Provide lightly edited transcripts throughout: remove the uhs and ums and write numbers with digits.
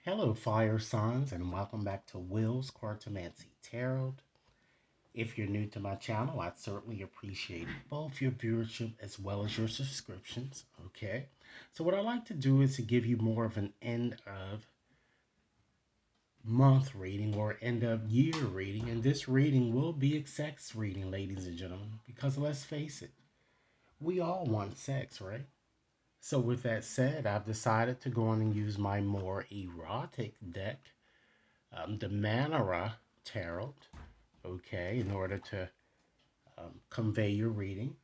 Hello, fire signs, and welcome back to Will's Cartomancy Tarot. If you're new to my channel, I'd certainly appreciate both your viewership as well as your subscriptions. Okay, so what I like to do is to give you more of an end of month reading or end of year reading, and this reading will be a sex reading, ladies and gentlemen, because let's face it, we all want sex, right? So, with that said, I've decided to go on and use my more erotic deck, the Manara Tarot, okay, in order to convey your reading,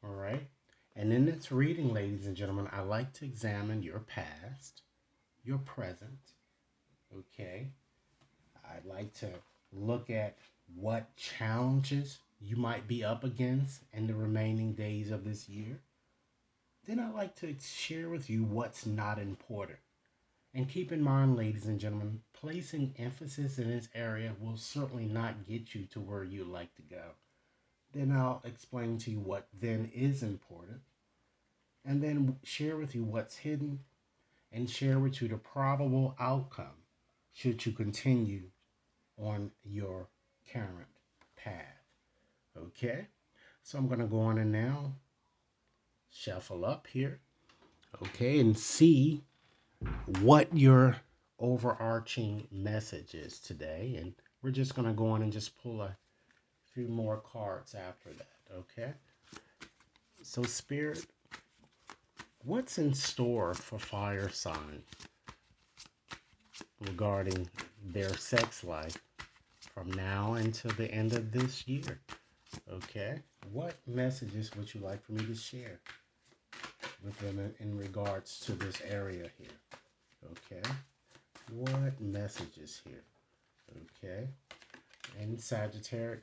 all right? And in this reading, ladies and gentlemen, I like to examine your past, your present, okay? I'd like to look at what challenges you might be up against in the remaining days of this year. Then I'd like to share with you what's not important. And keep in mind, ladies and gentlemen, placing emphasis in this area will certainly not get you to where you like to go. Then I'll explain to you what then is important, and then share with you what's hidden, and share with you the probable outcome should you continue on your current path. Okay? So I'm going to go on and now shuffle up here, okay, and see what your overarching message is today. And we're just going to go on and just pull a few more cards after that, okay? So, Spirit, what's in store for fire sign regarding their sex life from now until the end of this year? Okay? What messages would you like for me to share with them in regards to this area here? Okay? What messages here? Okay? And Sagittarius,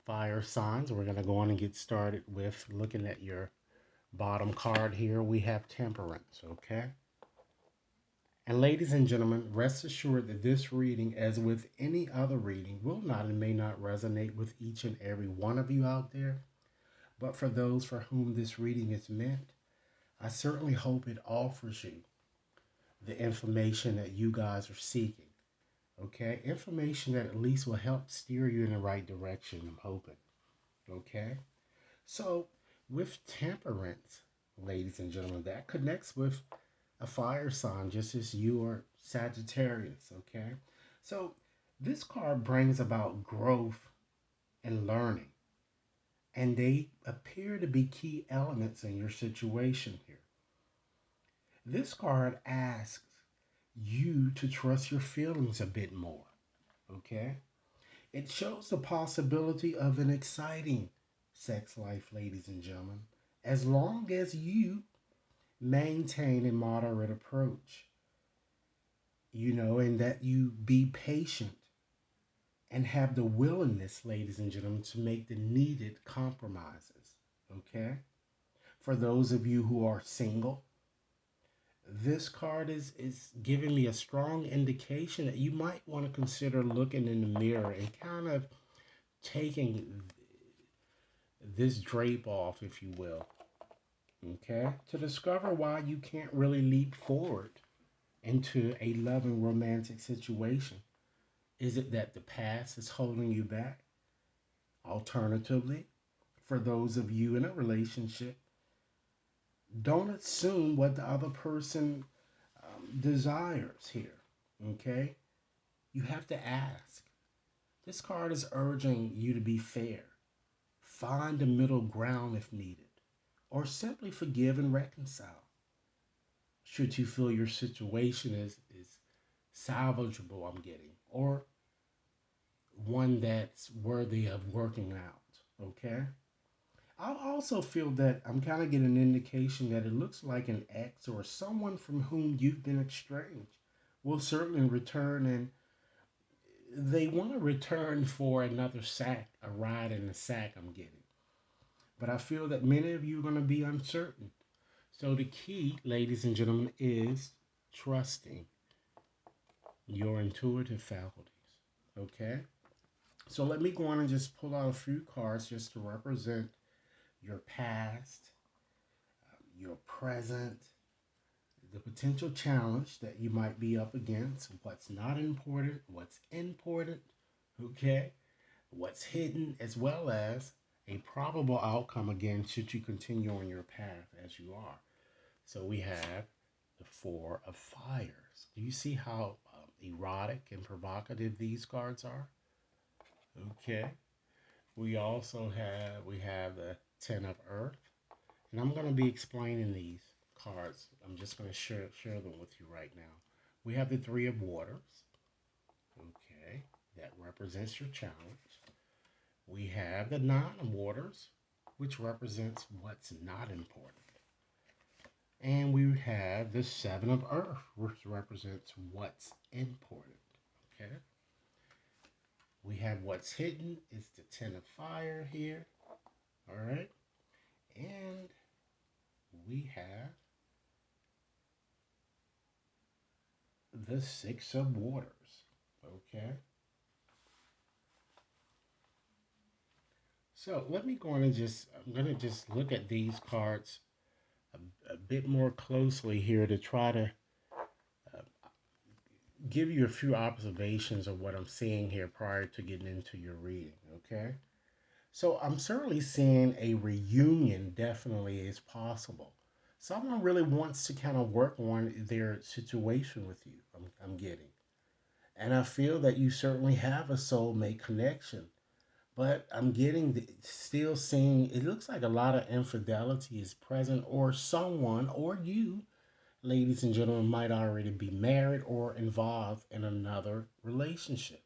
fire signs. We're going to go on and get started with looking at your bottom card here. We have Temperance, okay? And ladies and gentlemen, rest assured that this reading, as with any other reading, will not and may not resonate with each and every one of you out there. But for those for whom this reading is meant, I certainly hope it offers you the information that you guys are seeking. Okay? Information that at least will help steer you in the right direction, I'm hoping. Okay? So, with Temperance, ladies and gentlemen, that connects with a fire sign, just as you are Sagittarius, okay? So, this card brings about growth and learning, and they appear to be key elements in your situation here. This card asks you to trust your feelings a bit more, okay? It shows the possibility of an exciting sex life, ladies and gentlemen, as long as you maintain a moderate approach, and that you be patient and have the willingness, ladies and gentlemen, to make the needed compromises, okay? For those of you who are single, this card is giving me a strong indication that you might want to consider looking in the mirror and kind of taking this drape off, if you will, okay, to discover why you can't really leap forward into a loving romantic situation. Is it that the past is holding you back? Alternatively, for those of you in a relationship, don't assume what the other person desires here, okay? You have to ask. This card is urging you to be fair. Find a middle ground if needed, or simply forgive and reconcile. Should you feel your situation is salvageable, I'm getting, or one that's worthy of working out, okay? I also feel that I'm kind of getting an indication that it looks like an ex or someone from whom you've been estranged will certainly return, and they want to return for another sack, a ride in the sack, I'm getting. But I feel that many of you are going to be uncertain. So the key, ladies and gentlemen, is trusting your intuitive faculties, okay? So let me go on and just pull out a few cards just to represent your past, your present, the potential challenge that you might be up against, what's not important, what's important, okay, what's hidden, as well as a probable outcome again should you continue on your path as you are. So we have the Four of Fires. Do you see how erotic and provocative these cards are? Okay. We have the Ten of Earth, and I'm going to be explaining these cards. I'm just going to share them with you right now. We have the Three of Waters. Okay, that represents your challenge. We have the Nine of Waters, which represents what's not important. And we have the Seven of Earth, which represents what's important. Okay. We have what's hidden is the Ten of Fire here. All right. And we have the Six of Waters. Okay. So let me go on and I'm going to just look at these cards a bit more closely here to try to uh, give you a few observations of what I'm seeing here prior to getting into your reading. Okay. So I'm certainly seeing a reunion definitely is possible. Someone really wants to kind of work on their situation with you. I'm getting. And I feel that you certainly have a soulmate connection. But I'm getting still seeing it looks like a lot of infidelity is present, or someone, or you, ladies and gentlemen, might already be married or involved in another relationship.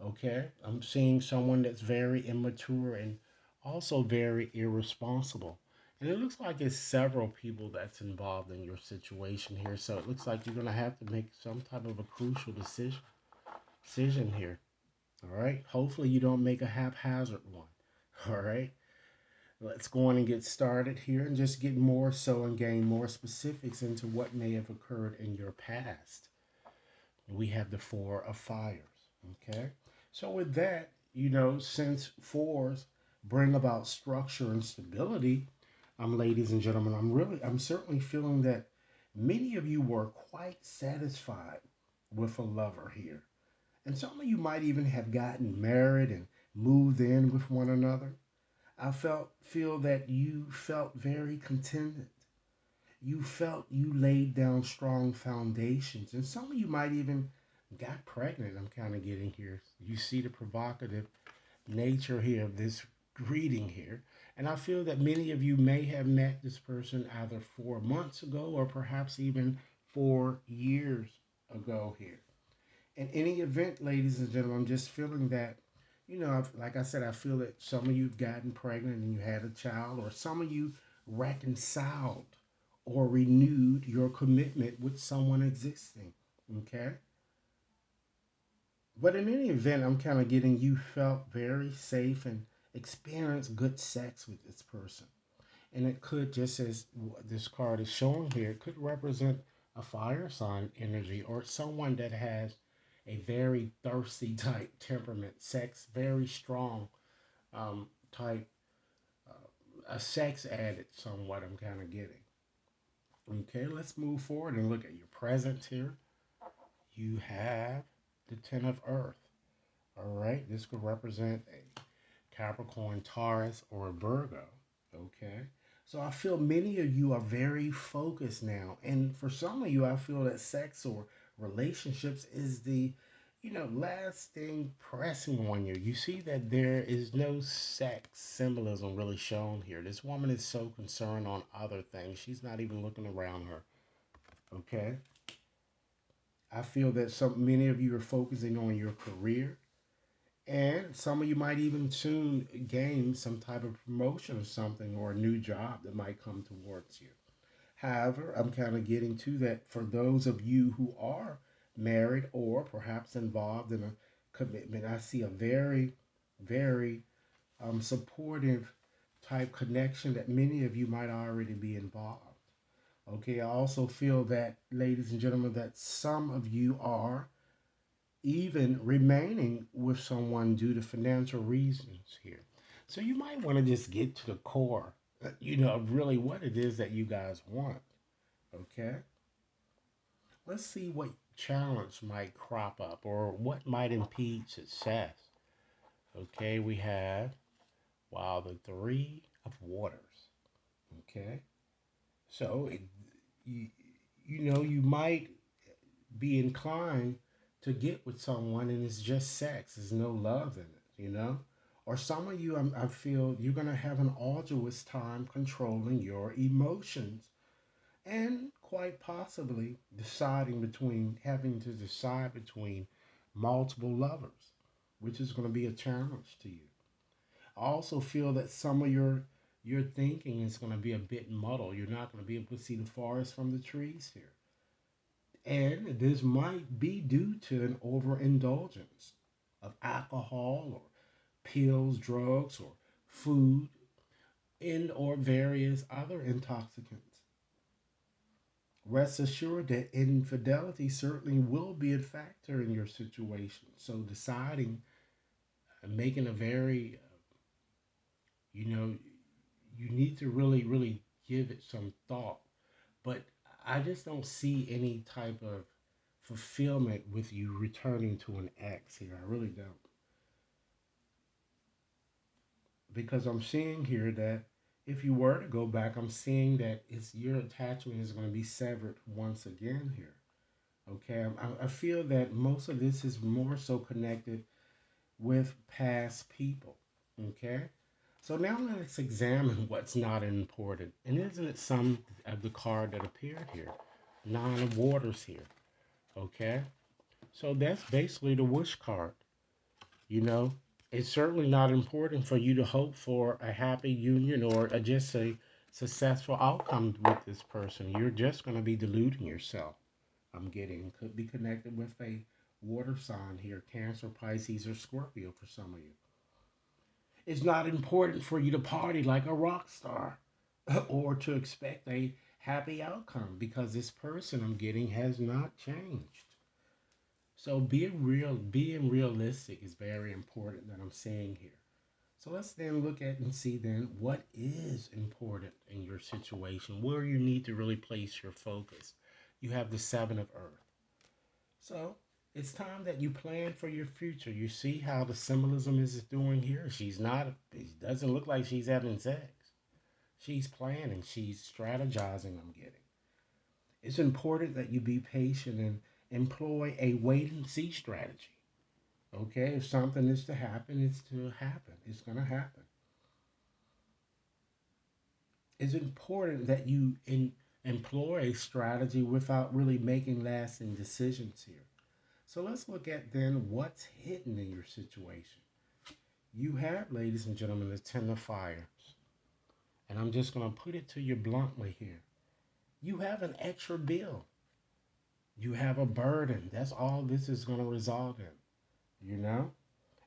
Okay? I'm seeing someone that's very immature and also very irresponsible. And it looks like it's several people that's involved in your situation here. So it looks like you're going to have to make some type of a crucial decision here. All right. Hopefully, you don't make a haphazard one. All right. Let's go on and get started here and just get more so and gain more specifics into what may have occurred in your past. We have the Four of Fires. Okay. So, with that, since fours bring about structure and stability, ladies and gentlemen, I'm certainly feeling that many of you were quite satisfied with a lover here. And some of you might even have gotten married and moved in with one another. I feel that you felt very contented. You felt you laid down strong foundations. And some of you might even got pregnant. I'm kind of getting here. You see the provocative nature here of this reading here. And I feel that many of you may have met this person either 4 months ago or perhaps even 4 years ago here. In any event, ladies and gentlemen, I'm just feeling that, like I said, I feel that some of you've gotten pregnant and you had a child, or some of you reconciled or renewed your commitment with someone existing. Okay? But in any event, I'm kind of getting you felt very safe and experienced good sex with this person. And it could, just as this card is showing here, it could represent a fire sign energy or someone that has a very thirsty type temperament, sex very strong type, a sex addict somewhat. I'm kind of getting. Okay, let's move forward and look at your present here. You have the Ten of Earth. All right, this could represent a Capricorn, Taurus, or a Virgo. Okay. So I feel many of you are very focused now. And for some of you, I feel that sex or relationships is the, last thing pressing on you. You see that there is no sex symbolism really shown here. This woman is so concerned on other things. She's not even looking around her. Okay. I feel that many of you are focusing on your career. And some of you might even soon gain some type of promotion or something or a new job that might come towards you. However, I'm kind of getting to that for those of you who are married or perhaps involved in a commitment. I see a very, very supportive type connection that many of you might already be involved. Okay, I also feel that, ladies and gentlemen, that some of you are even remaining with someone due to financial reasons here. So you might want to just get to the core, of really what it is that you guys want. Okay. Let's see what challenge might crop up or what might impede success. Okay, we have, wow, the three of waters. Okay, so you, you might be inclined to get with someone and it's just sex, there's no love in it. Or some of you, I feel you're going to have an arduous time controlling your emotions and quite possibly having to decide between multiple lovers, which is going to be a challenge to you. I also feel that some of your thinking is going to be a bit muddled. You're not going to be able to see the forest from the trees here. And this might be due to an overindulgence of alcohol or pills, drugs, or food, and or various other intoxicants. Rest assured that infidelity certainly will be a factor in your situation. So deciding and making a very, you know, you need to really, really give it some thought. But I just don't see any type of fulfillment with you returning to an ex here. I really don't. Because I'm seeing here that if you were to go back, I'm seeing that it's your attachment is going to be severed once again here. Okay, I feel that most of this is more so connected with past people. Okay, so now let's examine what's not important. And isn't it some of the card that appeared here? Nine of Waters here. Okay, so that's basically the wish card. You know, it's certainly not important for you to hope for a happy union or just a successful outcome with this person. You're just going to be deluding yourself. I'm getting could be connected with a water sign here, Cancer, Pisces, or Scorpio for some of you. It's not important for you to party like a rock star or to expect a happy outcome because this person I'm getting has not changed. So being realistic is very important that I'm saying here. So let's then look at and see then what is important in your situation, where you need to really place your focus. You have the Seven of Earth. So it's time that you plan for your future. You see how the symbolism is doing here? It doesn't look like she's having sex. She's planning, she's strategizing, I'm getting. It's important that you be patient and employ a wait and see strategy. Okay, if something is to happen, it's to happen. It's going to happen. It's important that employ a strategy without really making lasting decisions here. So let's look at then what's hidden in your situation. You have, ladies and gentlemen, the Ten of Fire. And I'm just going to put it to you bluntly here. You have an extra bill. You have a burden. That's all this is going to result in.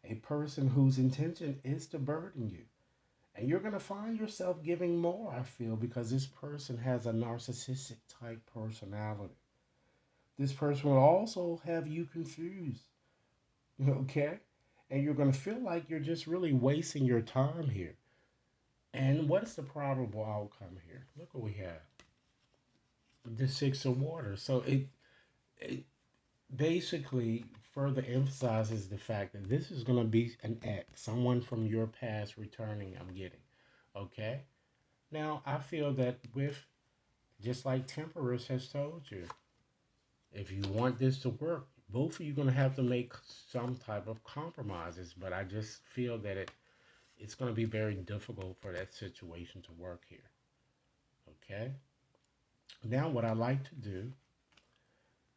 A person whose intention is to burden you. And you're going to find yourself giving more, I feel, because this person has a narcissistic type personality. This person will also have you confused, okay? And you're going to feel like you're just really wasting your time here. And what's the probable outcome here? Look what we have. The Six of Water. So it basically further emphasizes the fact that this is going to be an ex, someone from your past returning, I'm getting. Okay? Now, I feel that just like Temperance has told you, if you want this to work, both of you are going to have to make some type of compromises. But I just feel that it's going to be very difficult for that situation to work here. Okay? Now, what I like to do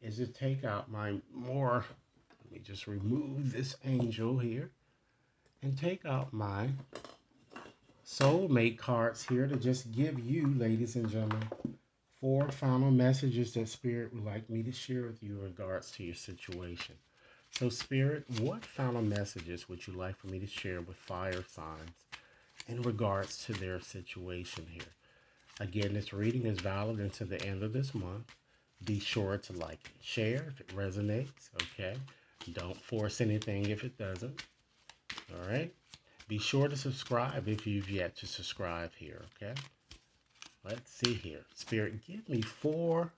is to take out let me just remove this angel here and take out my soulmate cards here to just give you, ladies and gentlemen, four final messages that Spirit would like me to share with you in regards to your situation. So, Spirit, what final messages would you like for me to share with fire signs in regards to their situation here? Again, this reading is valid until the end of this month. Be sure to like and share if it resonates, okay? Don't force anything if it doesn't, all right? Be sure to subscribe if you've yet to subscribe here, okay? Let's see here. Spirit, give me four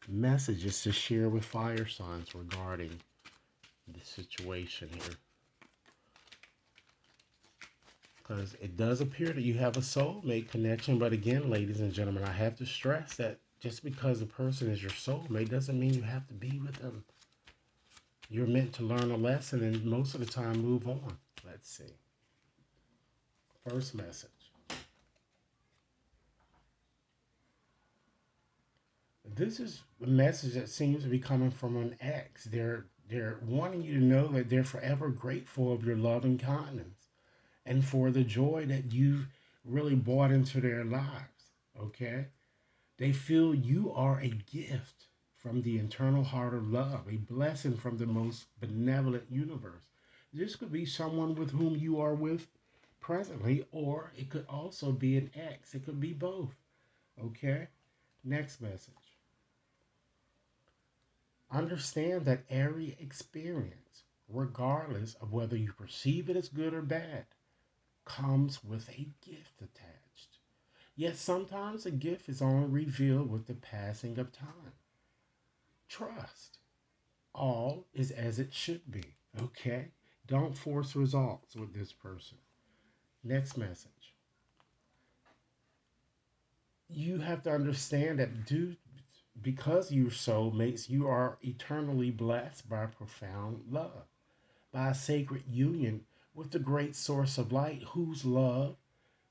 messages to share with fire signs regarding the situation here. Because it does appear that you have a soulmate connection, but again, ladies and gentlemen, I have to stress that just because a person is your soulmate doesn't mean you have to be with them. You're meant to learn a lesson and most of the time move on. Let's see. First message. This is a message that seems to be coming from an ex. They're wanting you to know that they're forever grateful of your love and kindness and for the joy that you've really brought into their lives. Okay? They feel you are a gift from the eternal heart of love, a blessing from the most benevolent universe. This could be someone with whom you are with presently, or it could also be an ex. It could be both. Okay? Next message. Understand that every experience, regardless of whether you perceive it as good or bad, comes with a gift attached. Yet sometimes a gift is only revealed with the passing of time. Trust. All is as it should be. Okay? Don't force results with this person. Next message. You have to understand that because you're soulmates, you are eternally blessed by profound love, by a sacred union with the great source of light whose love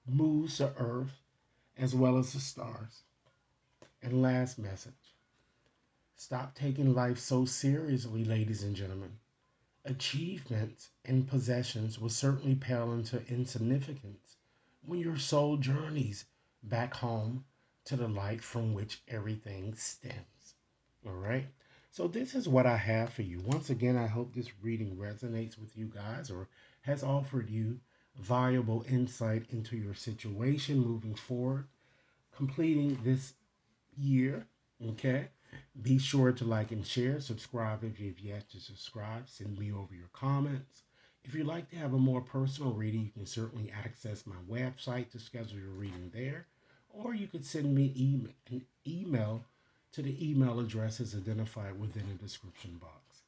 moves the earth as well as the stars. And last message. Stop taking life so seriously, ladies and gentlemen. Achievements and possessions will certainly pale into insignificance when your soul journeys back home to the light from which everything stems. All right? So, this is what I have for you. Once again, I hope this reading resonates with you guys or has offered you valuable insight into your situation moving forward, completing this year. Okay? Be sure to like and share. Subscribe if you've yet to subscribe. Send me over your comments. If you'd like to have a more personal reading, you can certainly access my website to schedule your reading there. Or you could send me an email to the email addresses identified within the description box.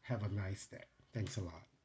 Have a nice day. Thanks a lot.